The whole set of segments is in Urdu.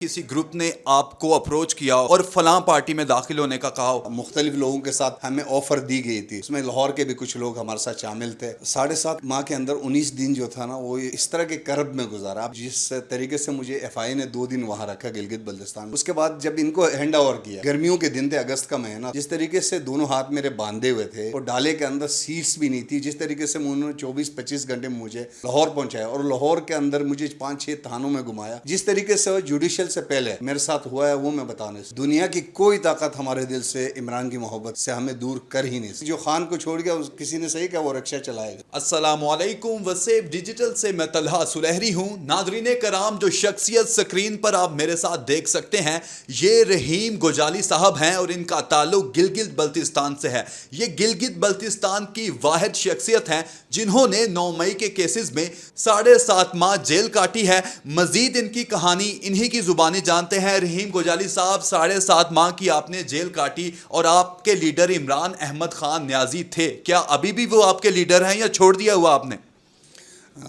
کسی گروپ نے آپ کو اپروچ کیا اور فلاں پارٹی میں داخل ہونے کا کہا ہو؟ مختلف لوگوں کے ساتھ ہمیں آفر دی گئی تھی، اس میں لاہور کے بھی کچھ لوگ ہمارے ساتھ شامل تھے۔ 7.5 ماہ کے اندر 19 دن جو تھا نا وہ اس طرح کے کرب میں گزارا۔ جس طریقے سے مجھے ایف آئی نے 2 دن وہاں رکھا گلگت بلتستان میں، اس کے بعد جب ان کو ہینڈ اوور کیا، گرمیوں کے دن تھے، اگست کا مہینہ، جس طریقے سے دونوں ہاتھ میرے باندھے ہوئے تھے اور ڈالے کے اندر سیٹس بھی نہیں تھی، جس طریقے سے انہوں نے 24-25 گھنٹے میں مجھے لاہور پہنچایا اور لاہور کے اندر مجھے 5-6 تھانوں میں گھمایا، جس طریقے سے جوڈیشل سے پہلے میرے ساتھ ہوا ہے وہ میں بتانے سے دنیا کی کوئی طاقت ہمارے دل سے عمران کی محبت سے ہمیں دور کر ہی نہیں سکتی۔ جو خان کو چھوڑ گیا کسی نے صحیح کہا وہ رکشہ چلائے گا۔ السلام علیکم، وسیب ڈیجیٹل سے میں طلحہ سلیحری ہوں۔ ناظرین کرام، جو شخصیت سکرین پر آپ میرے ساتھ دیکھ سکتے ہیں یہ رحیم گوجالی صاحب ہیں اور ان کا تعلق گلگت بلتستان سے ہے۔ یہ گلگت بلتستان کی واحد شخصیت ہیں جنہوں نے 9 مئی کے کیسز میں 7.5 ماہ جیل کاٹی ہے۔ مزید ان کی کہانی انہی کی زبانی جانتے ہیں۔ رحیم گوجالی صاحب، 7.5 ماہ کی آپ نے جیل کاٹی اور آپ کے لیڈر عمران احمد خان نیازی تھے، کیا ابھی بھی وہ آپ کے لیڈر ہیں یا چھوڑ دیا ہوا آپ نے؟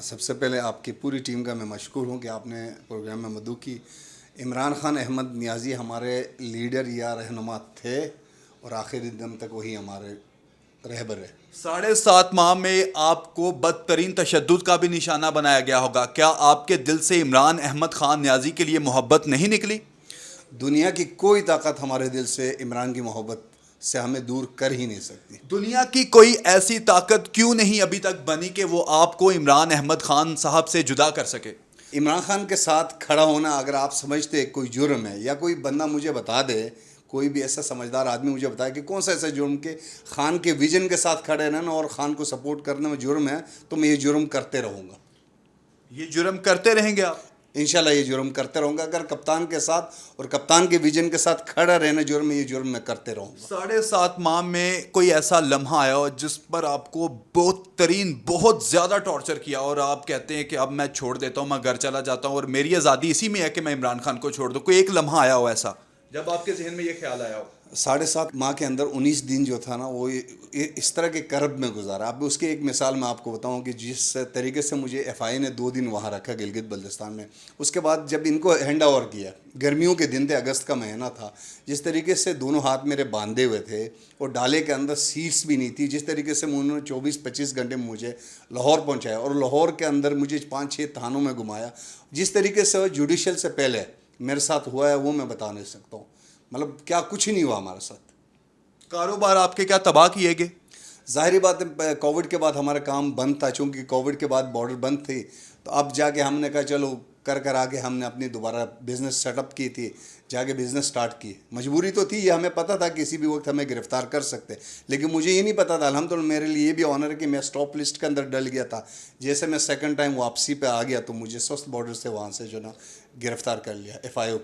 سب سے پہلے آپ کی پوری ٹیم کا میں مشکور ہوں کہ آپ نے پروگرام میں مدعو کی۔ عمران خان احمد نیازی ہمارے لیڈر یا رہنما تھے اور آخری دم تک وہی ہمارے رہبر ہے۔ 7.5 ماہ میں آپ کو بدترین تشدد کا بھی نشانہ بنایا گیا ہوگا، کیا آپ کے دل سے عمران احمد خان نیازی کے لیے محبت نہیں نکلی؟ دنیا کی کوئی طاقت ہمارے دل سے عمران کی محبت سے ہمیں دور کر ہی نہیں سکتی۔ دنیا کی کوئی ایسی طاقت کیوں نہیں ابھی تک بنی کہ وہ آپ کو عمران احمد خان صاحب سے جدا کر سکے؟ عمران خان کے ساتھ کھڑا ہونا اگر آپ سمجھتے کوئی جرم ہے یا کوئی بندہ مجھے بتا دے، کوئی بھی ایسا سمجھدار آدمی مجھے بتائے کہ کون سا ایسا جرم کہ خان کے ویژن کے ساتھ کھڑے رہنا اور خان کو سپورٹ کرنے میں جرم ہے، تو میں یہ جرم کرتے رہوں گا۔ یہ جرم کرتے رہیں گے آپ؟ انشاءاللہ یہ جرم کرتے رہوں گا۔ اگر کپتان کے ساتھ اور کپتان کے ویژن کے ساتھ کھڑا رہنا جرم ہے، یہ جرم میں کرتے رہوں گا۔ 7.5 ماہ میں کوئی ایسا لمحہ آیا ہو جس پر آپ کو بہت زیادہ ٹارچر کیا اور آپ کہتے ہیں کہ اب میں چھوڑ دیتا ہوں، میں گھر چلا جاتا ہوں اور میری آزادی اسی میں ہے کہ میں عمران خان کو چھوڑ دوں؟ کوئی ایک لمحہ آیا ہو ایسا جب آپ کے ذہن میں یہ خیال آیا ہو؟ 7.5 ماہ کے اندر 19 دن جو تھا نا وہ اس طرح کے کرب میں گزارا۔ اب اس کی ایک مثال میں آپ کو بتاؤں کہ جس طریقے سے مجھے ایف آئی نے 2 دن وہاں رکھا گلگت بلتستان میں، اس کے بعد جب ان کو ہینڈ اوور کیا، گرمیوں کے دن تھے، اگست کا مہینہ تھا، جس طریقے سے دونوں ہاتھ میرے باندھے ہوئے تھے اور ڈالے کے اندر سیٹس بھی نہیں تھی، جس طریقے سے انہوں نے 24-25 گھنٹے میں مجھے لاہور پہنچایا اور لاہور کے اندر مجھے 5-6 تھانوں میں گھمایا، جس طریقے سے جوڈیشل سے پہلے میرے ساتھ ہوا ہے وہ میں بتا نہیں سکتا ہوں۔ مطلب کیا کچھ ہی نہیں ہوا ہمارے ساتھ۔ کاروبار آپ کے کیا تباہ کیے گئے؟ ظاہری بات ہے، کووڈ کے بعد ہمارا کام بند تھا، چونکہ کووڈ کے بعد بارڈر بند تھی، تو اب جا کے ہم نے کہا چلو کر آگے ہم نے اپنی دوبارہ بزنس سیٹ اپ کی تھی، جا کے بزنس سٹارٹ کی۔ مجبوری تو تھی، یہ ہمیں پتہ تھا کہ کسی بھی وقت ہمیں گرفتار کر سکتے، لیکن مجھے یہ نہیں پتہ تھا۔ الحمدللہ میرے لیے یہ بھی آنر ہے کہ میں اسٹاپ لسٹ کے اندر ڈل گیا تھا۔ جیسے میں سیکنڈ ٹائم واپسی پہ آ گیا تو مجھے سوست بارڈر سے وہاں سے جو نا گرفتار کر لیا ایف آئی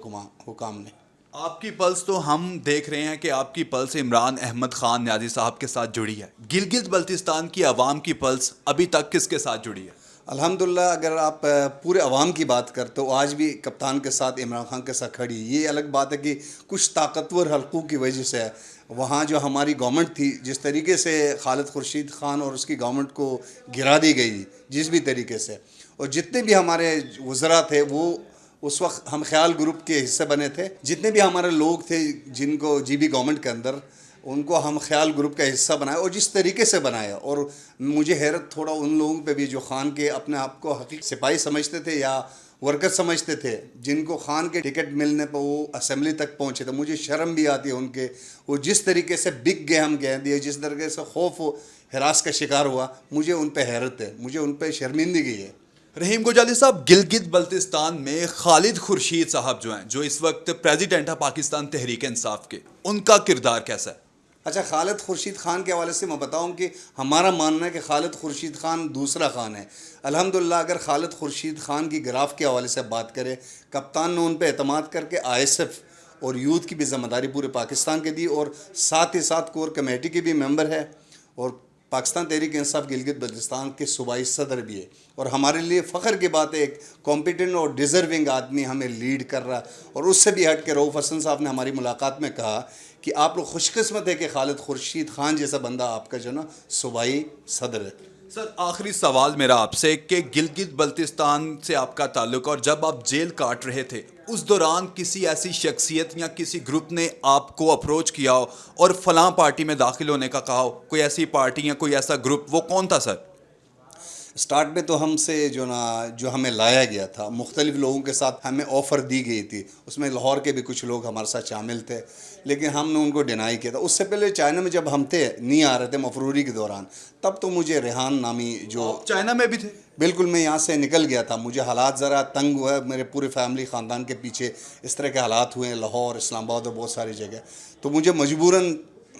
حکام نے۔ آپ کی پلس تو ہم دیکھ رہے ہیں کہ آپ کی پلس عمران احمد خان نیازی صاحب کے ساتھ جڑی ہے، گلگت بلتستان کی عوام کی پلس ابھی تک کس کے ساتھ جڑی ہے؟ الحمدللہ اگر آپ پورے عوام کی بات کرتے ہو، آج بھی کپتان کے ساتھ عمران خان کے ساتھ کھڑی۔ یہ الگ بات ہے کہ کچھ طاقتور حلقوں کی وجہ سے وہاں جو ہماری گورنمنٹ تھی، جس طریقے سے خالد خورشید خان اور اس کی گورنمنٹ کو گرا دی گئی جس بھی طریقے سے، اور جتنے بھی ہمارے وزراء تھے وہ اس وقت ہم خیال گروپ کے حصے بنے تھے، جتنے بھی ہمارے لوگ تھے جن کو جی بی گورنمنٹ کے اندر، ان کو ہم خیال گروپ کا حصہ بنایا اور جس طریقے سے بنایا۔ اور مجھے حیرت تھوڑا ان لوگوں پہ بھی جو خان کے اپنے آپ کو حقیقی سپاہی سمجھتے تھے یا ورکر سمجھتے تھے، جن کو خان کے ٹکٹ ملنے پہ وہ اسمبلی تک پہنچے تھے۔ مجھے شرم بھی آتی ہے ان کے، وہ جس طریقے سے بک گئے، ہم کہہ دیے، جس طریقے سے خوف و ہراس کا شکار ہوا، مجھے ان پہ حیرت ہے، مجھے ان پہ شرمندگی ہے۔ رحیم گوجالی صاحب، گلگت بلتستان میں خالد خورشید صاحب جو ہیں، جو اس وقت پریزیڈنٹ ہے پاکستان تحریک انصاف کے، ان کا کردار کیسا ہے؟ اچھا، خالد خورشید خان کے حوالے سے میں بتاؤں کہ ہمارا ماننا ہے کہ خالد خورشید خان دوسرا خان ہے۔ الحمدللہ اگر خالد خورشید خان کی گراف کے حوالے سے بات کرے، کپتان نے ان پہ اعتماد کر کے آئی ایس ایف اور یوتھ کی بھی ذمہ داری پورے پاکستان کے دی، اور ساتھ ہی ساتھ کور کمیٹی کے بھی ممبر ہے، اور پاکستان تحریک انصاف گلگت بلتستان کے صوبائی صدر بھی ہے۔ اور ہمارے لیے فخر کی بات ہے، ایک کمپیٹنٹ اور ڈیزرونگ آدمی ہمیں لیڈ کر رہا۔ اور اس سے بھی ہٹ کے رؤوف حسن صاحب نے ہماری ملاقات میں کہا کہ آپ لوگ خوش قسمت ہے کہ خالد خورشید خان جیسا بندہ آپ کا جو نا صوبائی صدر ہے۔ سر، آخری سوال میرا آپ سے کہ گلگت بلتستان سے آپ کا تعلق، اور جب آپ جیل کاٹ رہے تھے اس دوران کسی ایسی شخصیت یا کسی گروپ نے آپ کو اپروچ کیا ہو اور فلاں پارٹی میں داخل ہونے کا کہا ہو، کوئی ایسی پارٹی یا کوئی ایسا گروپ، وہ کون تھا سر؟ اسٹارٹ میں تو ہم سے جو ہمیں لایا گیا تھا، مختلف لوگوں کے ساتھ ہمیں آفر دی گئی تھی، اس میں لاہور کے بھی کچھ لوگ ہمارے ساتھ شامل تھے، لیکن ہم نے ان کو ڈینائی کیا تھا. اس سے پہلے چائنا میں جب ہم تھے، نہیں آ رہے تھے مفروری کے دوران، تب تو مجھے ریحان نامی جو چائنا میں بھی تھے؟ بالکل میں یہاں سے نکل گیا تھا، مجھے حالات ذرا تنگ ہوا، میرے پورے فیملی خاندان کے پیچھے اس طرح کے حالات ہوئے ہیں، لاہور، اسلام آباد اور بہت ساری جگہ، تو مجھے مجبوراً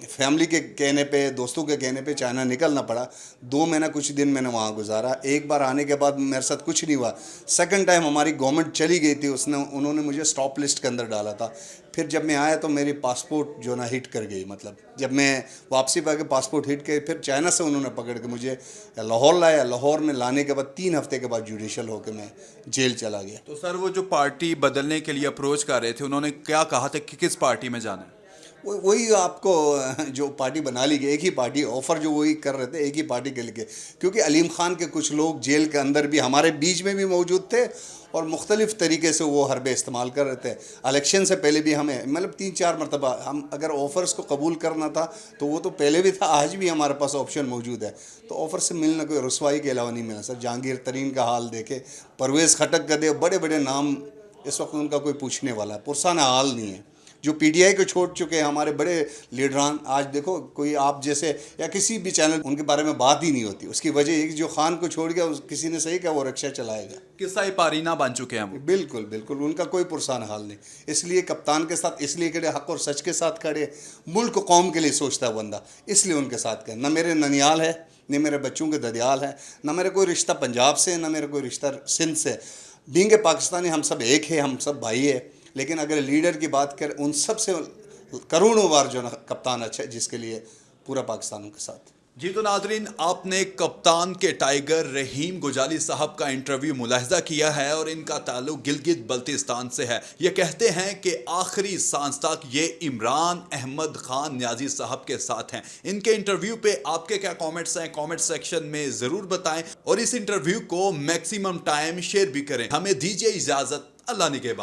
فیملی کے کہنے پہ، دوستوں کے کہنے پہ چائنا نکلنا پڑا. 2 مہینہ کچھ دن میں نے وہاں گزارا. ایک بار آنے کے بعد میرے ساتھ کچھ نہیں ہوا. سیکنڈ ٹائم ہماری گورنمنٹ چلی گئی تھی، انہوں نے مجھے اسٹاپ لسٹ کے اندر ڈالا تھا. پھر جب میں آیا تو میری پاسپورٹ ہٹ کر گئی، مطلب جب میں واپسی پہ آ کے پاسپورٹ ہٹ کے پھر چائنا سے انہوں نے پکڑ کے مجھے لاہور لایا. لاہور میں لانے کے بعد 3 ہفتے کے بعد جوڈیشل ہو کے میں جیل چلا گیا. تو سر وہ جو پارٹی بدلنے کے لیے اپروچ کر رہے تھے، انہوں نے کیا کہا تھا کہ کس پارٹی میں جانا ہے؟ وہی آپ کو جو پارٹی بنا لی گئی، ایک ہی پارٹی آفر جو وہی کر رہے تھے، ایک ہی پارٹی کے لیے، کیونکہ علیم خان کے کچھ لوگ جیل کے اندر بھی ہمارے بیچ میں بھی موجود تھے اور مختلف طریقے سے وہ حربے استعمال کر رہے تھے. الیکشن سے پہلے بھی ہمیں مطلب 3-4 مرتبہ ہم اگر آفرز کو قبول کرنا تھا تو وہ تو پہلے بھی تھا، آج بھی ہمارے پاس آپشن موجود ہے. تو آفر سے ملنا کوئی رسوائی کے علاوہ نہیں ملا سر. جہانگیر ترین کا حال دیکھے، پرویز خٹک کا دے، بڑے بڑے نام اس وقت ان کا کوئی پوچھنے والا ہے، پرسانہ حال نہیں ہے. جو پی ٹی آئی کو چھوڑ چکے ہیں ہمارے بڑے لیڈران، آج دیکھو کوئی آپ جیسے یا کسی بھی چینل ان کے بارے میں بات ہی نہیں ہوتی. اس کی وجہ یہ کہ جو خان کو چھوڑ گیا، کسی نے صحیح کہا، وہ رکشا چلائے گا. قصہ پارینہ بن چکے ہیں وہ. بالکل بالکل، ان کا کوئی پرسان حال نہیں. اس لیے کپتان کے ساتھ اس لیے کھڑے، حق اور سچ کے ساتھ کھڑے، ملک قوم کے لیے سوچتا ہے بندہ، اس لیے ان کے ساتھ کھڑے. نہ میرے ننیال ہے، نہ میرے بچوں کے ددیال ہے، نہ میرے کوئی رشتہ پنجاب سے، نہ میرا کوئی رشتہ سندھ سے. بینگ پاکستانی ہم سب ایک ہے، ہم سب بھائی ہے. لیکن اگر لیڈر کی بات کریں، ان سب سے کروڑوں بار کپتان اچھا ہے، جس کے لیے پورا پاکستان ان کے ساتھ. جی تو ناظرین، آپ نے کپتان کے ٹائیگر رحیم گوجالی صاحب کا انٹرویو ملاحظہ کیا ہے اور ان کا تعلق گلگت بلتستان سے ہے. یہ کہتے ہیں کہ آخری سانس تک یہ عمران احمد خان نیازی صاحب کے ساتھ ہیں. ان کے انٹرویو پہ آپ کے کیا کامنٹس ہیں؟ کامنٹ سیکشن میں ضرور بتائیں اور اس انٹرویو کو میکسیمم ٹائم شیئر بھی کریں. ہمیں دیجیے اجازت. اللہ نگہبان.